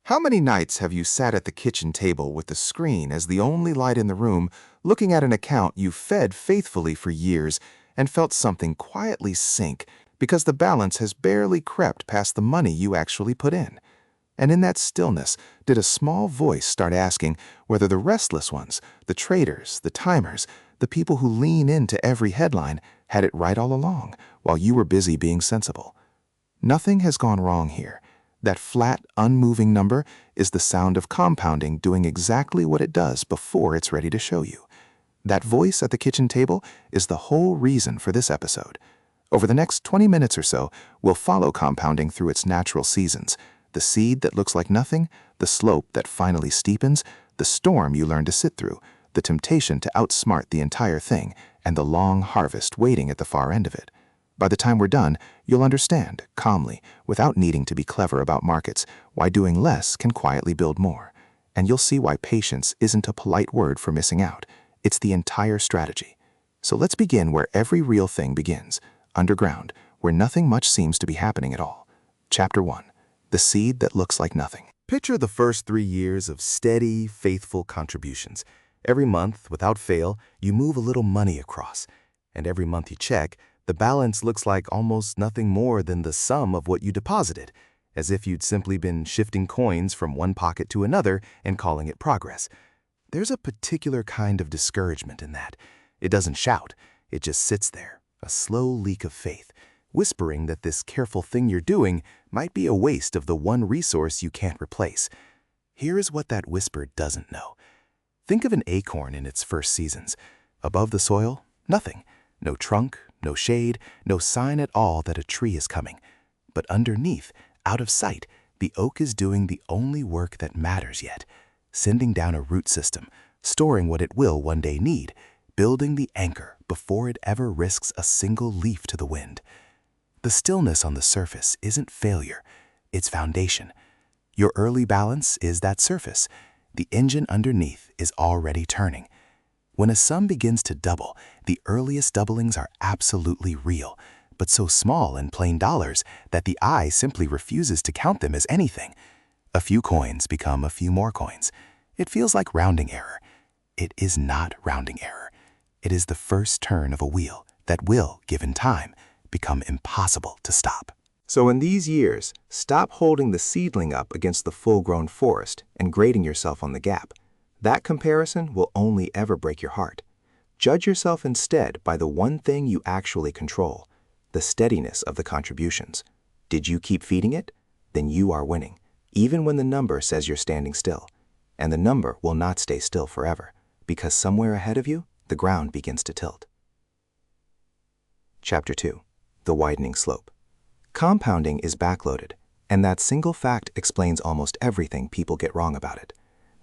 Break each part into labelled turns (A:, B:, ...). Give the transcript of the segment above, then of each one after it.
A: How many nights have you sat at the kitchen table with the screen as the only light in the room, looking at an account you fed faithfully for years, and felt something quietly sink because the balance has barely crept past the money you actually put in? And in that stillness, did a small voice start asking whether the restless ones, the traders, the timers, the people who lean into every headline, had it right all along, while you were busy being sensible? Nothing has gone wrong here. That flat, unmoving number is the sound of compounding doing exactly what it does before it's ready to show you. That voice at the kitchen table is the whole reason for this episode. Over the next 20 minutes or so, we'll follow compounding through its natural seasons: the seed that looks like nothing, the slope that finally steepens, the storm you learn to sit through, the temptation to outsmart the entire thing, and the long harvest waiting at the far end of it. By the time we're done, you'll understand, calmly, without needing to be clever about markets, why doing less can quietly build more. And you'll see why patience isn't a polite word for missing out. It's the entire strategy. So let's begin where every real thing begins, underground, where nothing much seems to be happening at all. Chapter 1. The seed that looks like nothing.
B: Picture the first 3 years of steady, faithful contributions. Every month, without fail, you move a little money across. And every month you check, the balance looks like almost nothing more than the sum of what you deposited, as if you'd simply been shifting coins from one pocket to another and calling it progress. There's a particular kind of discouragement in that. It doesn't shout, it just sits there, a slow leak of faith, whispering that this careful thing you're doing might be a waste of the one resource you can't replace. Here is what that whisper doesn't know. Think of an acorn in its first seasons. Above the soil, nothing. No trunk, no shade, no sign at all that a tree is coming. But underneath, out of sight, the oak is doing the only work that matters yet, sending down a root system, storing what it will one day need, building the anchor before it ever risks a single leaf to the wind. The stillness on the surface isn't failure, it's foundation. Your early balance is that surface. The engine underneath is already turning. When a sum begins to double, the earliest doublings are absolutely real, but so small in plain dollars that the eye simply refuses to count them as anything. A few coins become a few more coins. It feels like rounding error. It is not rounding error. It is the first turn of a wheel that will, given time, become impossible to stop.
A: So in these years, stop holding the seedling up against the full-grown forest and grading yourself on the gap. That comparison will only ever break your heart. Judge yourself instead by the one thing you actually control: the steadiness of the contributions. Did you keep feeding it? Then you are winning, even when the number says you're standing still. And the number will not stay still forever, because somewhere ahead of you, the ground begins to tilt. Chapter 2. The Widening Slope. Compounding is backloaded, and that single fact explains almost everything people get wrong about it.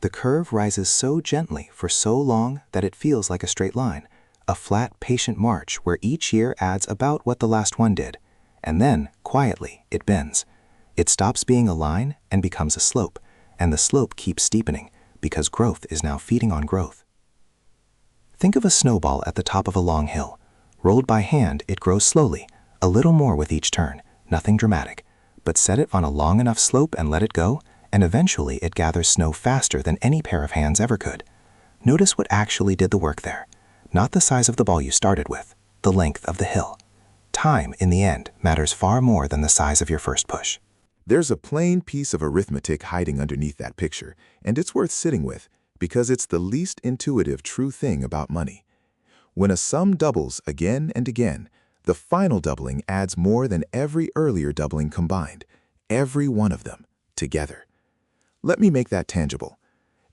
A: The curve rises so gently for so long that it feels like a straight line, a flat, patient march where each year adds about what the last one did. And then, quietly, it bends. It stops being a line and becomes a slope, and the slope keeps steepening because growth is now feeding on growth. Think of a snowball at the top of a long hill. Rolled by hand, it grows slowly, a little more with each turn, nothing dramatic. But set it on a long enough slope and let it go, and eventually it gathers snow faster than any pair of hands ever could. Notice what actually did the work there. Not the size of the ball you started with, the length of the hill. Time, in the end, matters far more than the size of your first push.
C: There's a plain piece of arithmetic hiding underneath that picture, and it's worth sitting with, because it's the least intuitive true thing about money. When a sum doubles again and again, the final doubling adds more than every earlier doubling combined, every one of them, together. Let me make that tangible.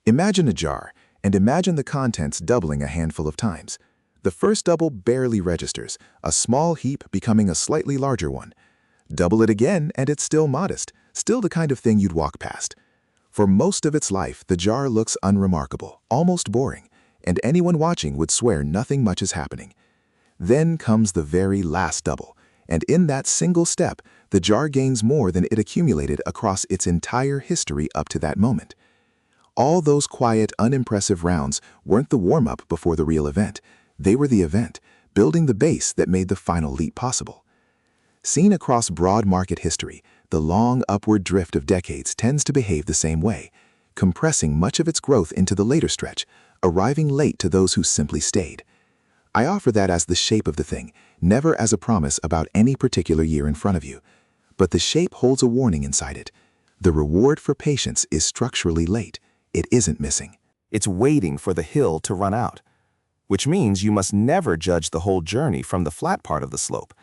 C: Imagine a jar, and imagine the contents doubling a handful of times. The first double barely registers, a small heap becoming a slightly larger one. Double it again, and it's still modest, still the kind of thing you'd walk past. For most of its life, the jar looks unremarkable, almost boring, and anyone watching would swear nothing much is happening. Then comes the very last double, and in that single step, the jar gains more than it accumulated across its entire history up to that moment. All those quiet, unimpressive rounds weren't the warm-up before the real event. They were the event, building the base that made the final leap possible. Seen across broad market history, The long upward drift of decades tends to behave the same way, compressing much of its growth into the later stretch, arriving late to those who simply stayed. I offer that as the shape of the thing, never as a promise about any particular year in front of you. But the shape holds a warning inside it. The reward for patience is structurally late. It isn't missing.
A: It's waiting for the hill to run out, which means you must never judge the whole journey from the flat part of the slope.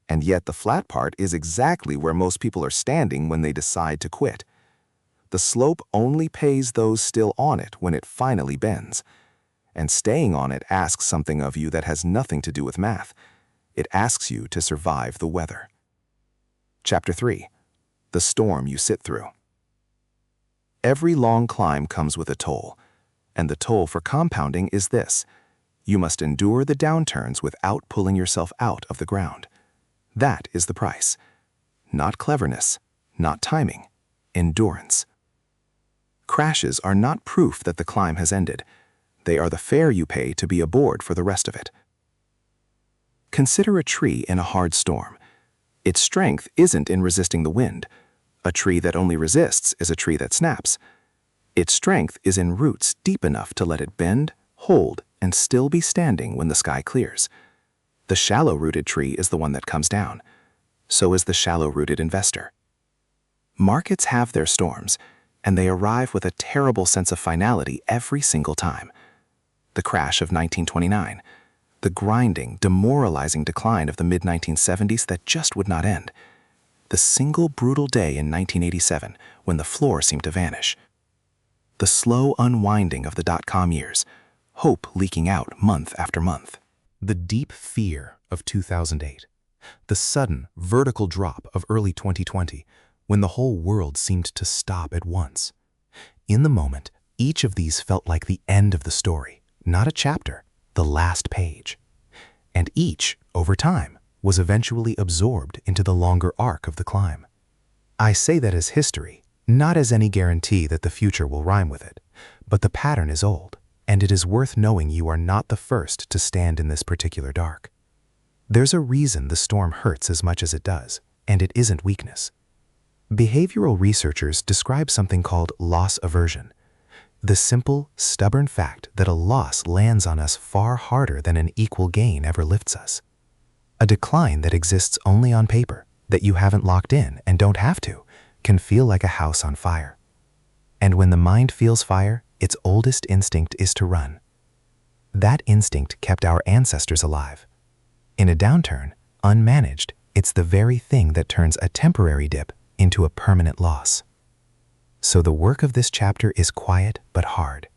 A: And yet the flat part is exactly where most people are standing when they decide to quit. The slope only pays those still on it when it finally bends. And staying on it asks something of you that has nothing to do with math. It asks you to survive the weather. Chapter 3. The storm you sit through. Every long climb comes with a toll, and the toll for compounding is this: you must endure the downturns without pulling yourself out of the ground. That is the price. Not cleverness, not timing, endurance. Crashes are not proof that the climb has ended. They are the fare you pay to be aboard for the rest of it. Consider a tree in a hard storm. Its strength isn't in resisting the wind. A tree that only resists is a tree that snaps. Its strength is in roots deep enough to let it bend, hold, and still be standing when the sky clears. The shallow-rooted tree is the one that comes down. So is the shallow-rooted investor. Markets have their storms, and they arrive with a terrible sense of finality every single time. The crash of 1929, the grinding, demoralizing decline of the mid-1970s that just would not end, the single brutal day in 1987 when the floor seemed to vanish, the slow unwinding of the dot-com years, hope leaking out month after month, the deep fear of 2008, the sudden, vertical drop of early 2020 when the whole world seemed to stop at once. In the moment, each of these felt like the end of the story, not a chapter, the last page. And each, over time, was eventually absorbed into the longer arc of the climb. I say that as history, not as any guarantee that the future will rhyme with it, but the pattern is old, and it is worth knowing you are not the first to stand in this particular dark. There's a reason the storm hurts as much as it does, and it isn't weakness. Behavioral researchers describe something called loss aversion, the simple, stubborn fact that a loss lands on us far harder than an equal gain ever lifts us. A decline that exists only on paper, that you haven't locked in and don't have to, can feel like a house on fire. And when the mind feels fire, its oldest instinct is to run. That instinct kept our ancestors alive. In a downturn, unmanaged, it's the very thing that turns a temporary dip into a permanent loss. So the work of this chapter is quiet but hard.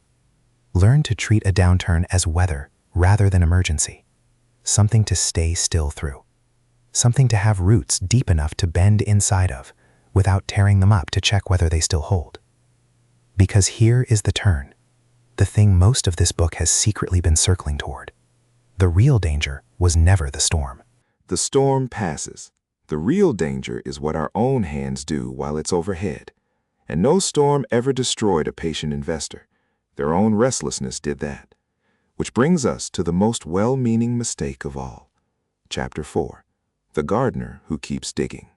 A: Learn to treat a downturn as weather rather than emergency. Something to stay still through. Something to have roots deep enough to bend inside of, without tearing them up to check whether they still hold. Because here is the turn, the thing most of this book has secretly been circling toward. The real danger was never the storm.
C: The storm passes. The real danger is what our own hands do while it's overhead. And no storm ever destroyed a patient investor. Their own restlessness did that. Which brings us to the most well-meaning mistake of all. Chapter 4. The Gardener Who Keeps Digging.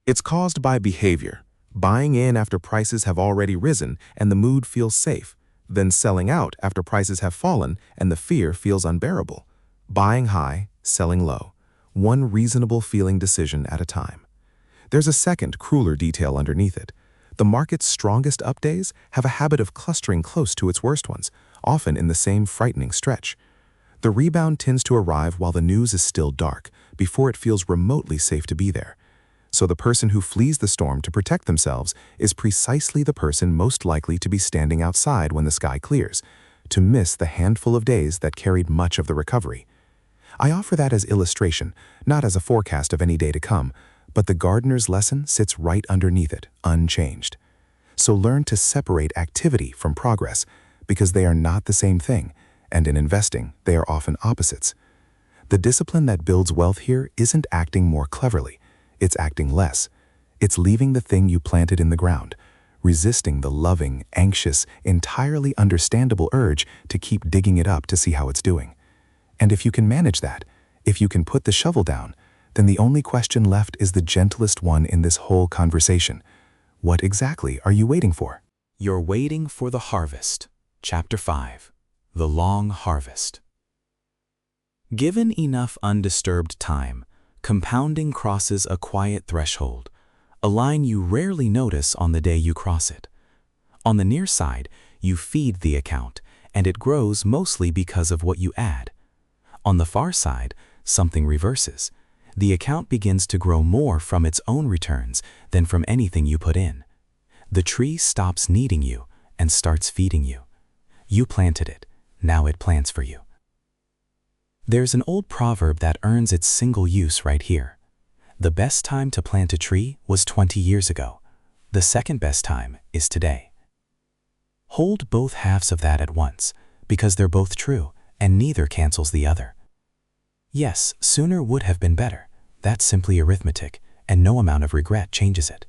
B: It's caused by behavior, buying in after prices have already risen and the mood feels safe, then selling out after prices have fallen and the fear feels unbearable. Buying high, selling low, one reasonable feeling decision at a time. There's a second, crueler detail underneath it. The market's strongest up days have a habit of clustering close to its worst ones, often in the same frightening stretch. The rebound tends to arrive while the news is still dark, before it feels remotely safe to be there. So the person who flees the storm to protect themselves is precisely the person most likely to be standing outside when the sky clears, to miss the handful of days that carried much of the recovery. I offer that as illustration, not as a forecast of any day to come, but the gardener's lesson sits right underneath it, unchanged. So learn to separate activity from progress, because they are not the same thing, and in investing, they are often opposites. The discipline that builds wealth here isn't acting more cleverly. It's acting less. It's leaving the thing you planted in the ground, resisting the loving, anxious, entirely understandable urge to keep digging it up to see how it's doing. And if you can manage that, if you can put the shovel down, then the only question left is the gentlest one in this whole conversation. What exactly are you waiting for?
D: You're waiting for the harvest. Chapter 5. The Long Harvest. Given enough undisturbed time, compounding crosses a quiet threshold, a line you rarely notice on the day you cross it. On the near side, you feed the account, and it grows mostly because of what you add. On the far side, something reverses. The account begins to grow more from its own returns than from anything you put in. The tree stops needing you and starts feeding you. You planted it, now it plants for you. There's an old proverb that earns its single use right here. The best time to plant a tree was 20 years ago. The second best time is today. Hold both halves of that at once, because they're both true, and neither cancels the other. Yes, sooner would have been better. That's simply arithmetic, and no amount of regret changes it.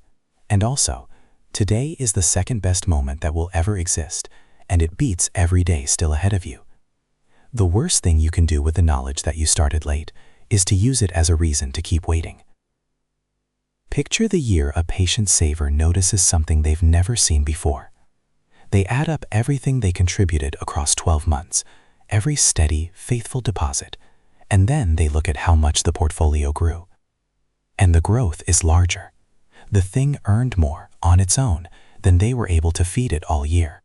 D: And also, today is the second best moment that will ever exist, and it beats every day still ahead of you. The worst thing you can do with the knowledge that you started late is to use it as a reason to keep waiting. Picture the year a patient saver notices something they've never seen before. They add up everything they contributed across 12 months, every steady, faithful deposit, and then they look at how much the portfolio grew. And the growth is larger. The thing earned more on its own than they were able to feed it all year.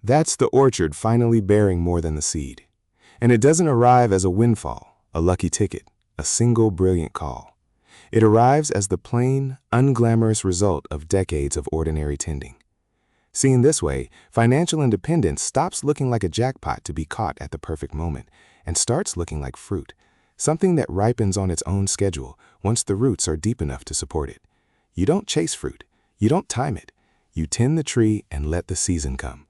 A: That's the orchard finally bearing more than the seed. And it doesn't arrive as a windfall, a lucky ticket, a single brilliant call. It arrives as the plain, unglamorous result of decades of ordinary tending. Seen this way, financial independence stops looking like a jackpot to be caught at the perfect moment and starts looking like fruit, something that ripens on its own schedule once the roots are deep enough to support it. You don't chase fruit. You don't time it. You tend the tree and let the season come.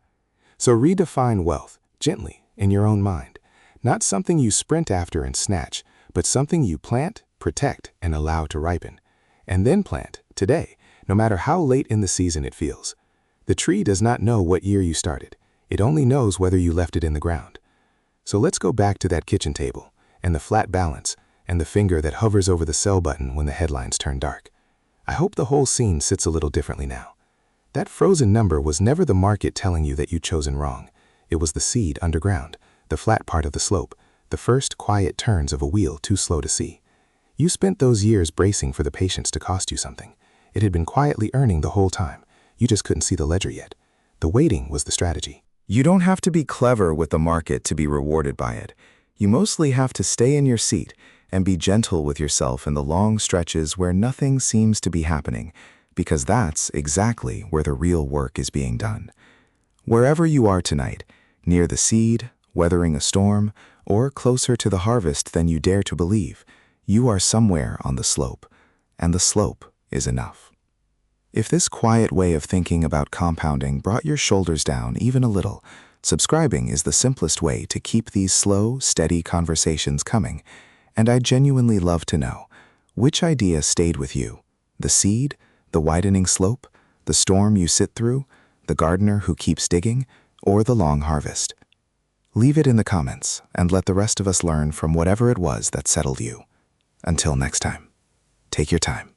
A: So redefine wealth, gently, in your own mind. Not something you sprint after and snatch, but something you plant, protect, and allow to ripen. And then plant, today, no matter how late in the season it feels. The tree does not know what year you started. It only knows whether you left it in the ground. So let's go back to that kitchen table, and the flat balance, and the finger that hovers over the sell button when the headlines turn dark. I hope the whole scene sits a little differently now. That frozen number was never the market telling you that you'd chosen wrong. It was the seed underground, the flat part of the slope, the first quiet turns of a wheel too slow to see. You spent those years bracing for the patience to cost you something. It had been quietly earning the whole time. You just couldn't see the ledger yet. The waiting was the strategy.
B: You don't have to be clever with the market to be rewarded by it. You mostly have to stay in your seat and be gentle with yourself in the long stretches where nothing seems to be happening, because that's exactly where the real work is being done. Wherever you are tonight, near the seed, weathering a storm, or closer to the harvest than you dare to believe, you are somewhere on the slope, and the slope is enough. If this quiet way of thinking about compounding brought your shoulders down even a little, subscribing is the simplest way to keep these slow, steady conversations coming, and I'd genuinely love to know, which idea stayed with you? The seed, the widening slope, the storm you sit through, the gardener who keeps digging, or the long harvest? Leave it in the comments and let the rest of us learn from whatever it was that settled you. Until next time, take your time.